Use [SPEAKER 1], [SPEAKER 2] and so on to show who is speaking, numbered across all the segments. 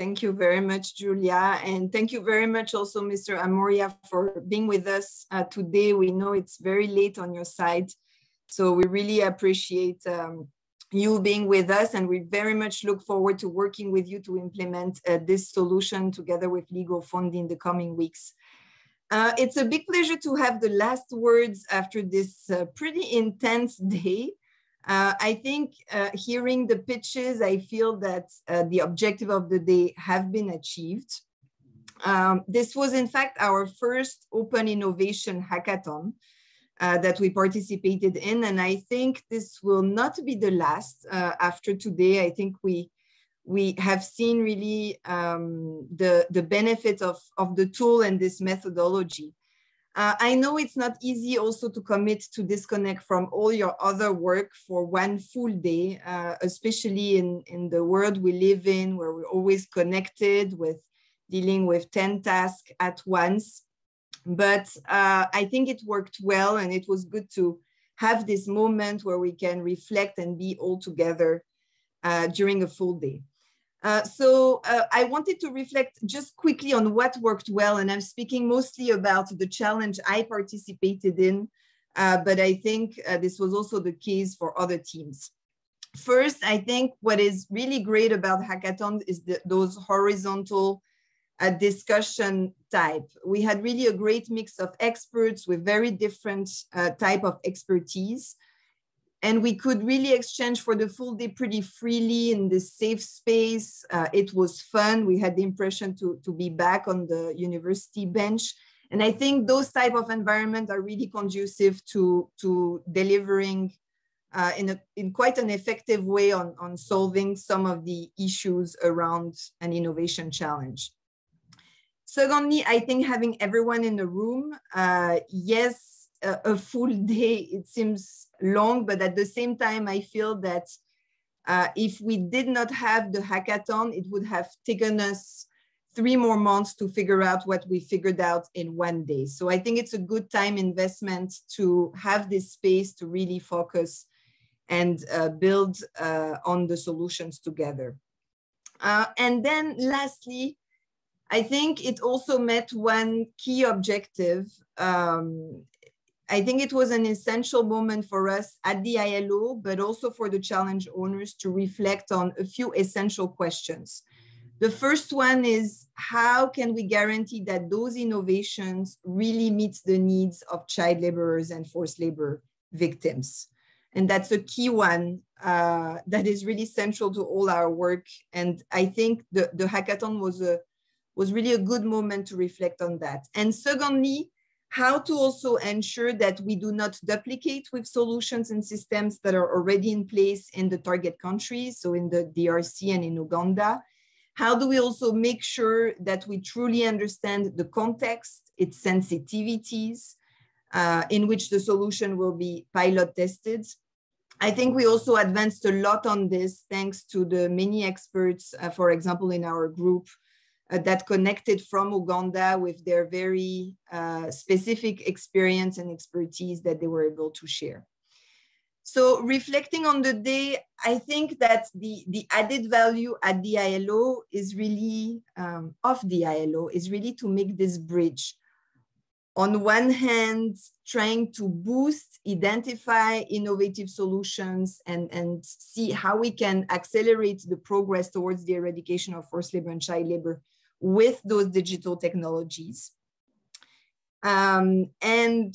[SPEAKER 1] Thank you very much, Julia. And thank you very much also, Mr. Amoria, for being with us today. We know it's very late on your side, so we really appreciate you being with us, and we very much look forward to working with you to implement this solution together with Legal Fund in the coming weeks. It's a big pleasure to have the last words after this pretty intense day. I think hearing the pitches, I feel that the objective of the day have been achieved. This was in fact our first open innovation hackathon that we participated in. And I think this will not be the last after today. I think we have seen really the benefit of the tool and this methodology. I know it's not easy also to commit to disconnect from all your other work for one full day, especially in the world we live in, where we're always connected with dealing with 10 tasks at once. But I think it worked well, and it was good to have this moment where we can reflect and be all together during a full day. So I wanted to reflect just quickly on what worked well, and I'm speaking mostly about the challenge I participated in, but I think this was also the case for other teams. First, I think what is really great about hackathons is those horizontal discussion type. We had really a great mix of experts with very different type of expertise. And we could really exchange for the full day pretty freely in this safe space. It was fun. We had the impression to be back on the university bench. And I think those type of environments are really conducive to delivering in quite an effective way on solving some of the issues around an innovation challenge. Secondly, I think having everyone in the room, yes, a full day, it seems long, but at the same time, I feel that if we did not have the hackathon, it would have taken us 3 more months to figure out what we figured out in one day. So I think it's a good time investment to have this space to really focus and build on the solutions together. And then lastly, I think it also met one key objective. I think it was an essential moment for us at the ILO, but also for the challenge owners to reflect on a few essential questions. The first one is, how can we guarantee that those innovations really meet the needs of child laborers and forced labor victims? And that's a key one that is really central to all our work. And I think the hackathon was really a good moment to reflect on that. And secondly, how to also ensure that we do not duplicate with solutions and systems that are already in place in the target countries, so in the DRC and in Uganda. How do we also make sure that we truly understand the context, its sensitivities, in which the solution will be pilot tested? I think we also advanced a lot on this thanks to the many experts, for example, in our group, that connected from Uganda with their very specific experience and expertise that they were able to share. So reflecting on the day, I think that the added value at the ILO is really, to make this bridge. On one hand, trying to boost, identify innovative solutions and see how we can accelerate the progress towards the eradication of forced labor and child labor with those digital technologies. And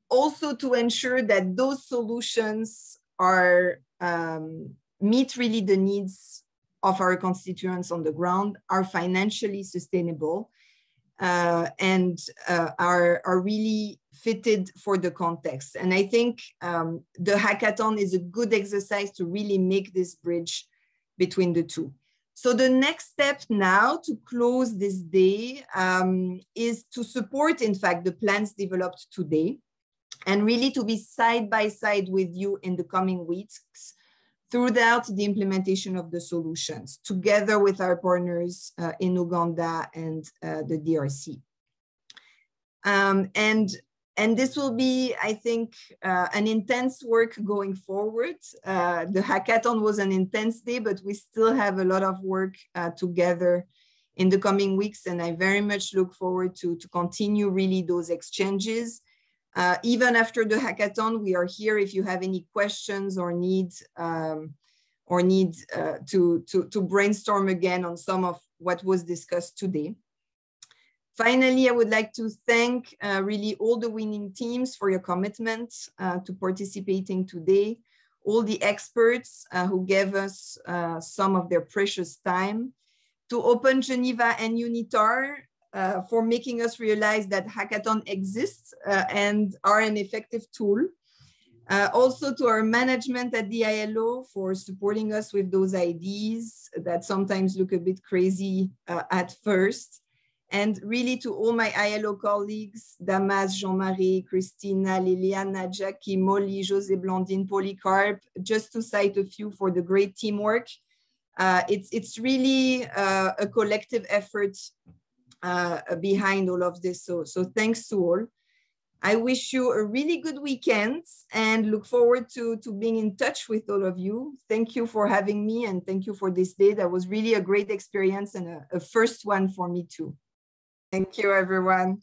[SPEAKER 1] also to ensure that those solutions are meet really the needs of our constituents on the ground, are financially sustainable, and are really fitted for the context. And I think the hackathon is a good exercise to really make this bridge between the two. So the next step now to close this day is to support, in fact, the plans developed today, and really to be side by side with you in the coming weeks throughout the implementation of the solutions, together with our partners in Uganda and the DRC. And And this will be, I think, an intense work going forward. The hackathon was an intense day, but we still have a lot of work together in the coming weeks. And I very much look forward to continue really those exchanges. Even after the hackathon, we are here if you have any questions or need to brainstorm again on some of what was discussed today. Finally, I would like to thank really all the winning teams for your commitment to participating today, all the experts who gave us some of their precious time, to Open Geneva and UNITAR for making us realize that hackathon exists and are an effective tool. Also to our management at the ILO for supporting us with those ideas that sometimes look a bit crazy at first. And really to all my ILO colleagues, Damas, Jean-Marie, Christina, Liliana, Jackie, Molly, José Blandine, Polycarp, just to cite a few for the great teamwork. It's really a collective effort behind all of this. So thanks to all. I wish you a really good weekend and look forward to being in touch with all of you. Thank you for having me and thank you for this day. That was really a great experience and a first one for me too. Thank you, everyone.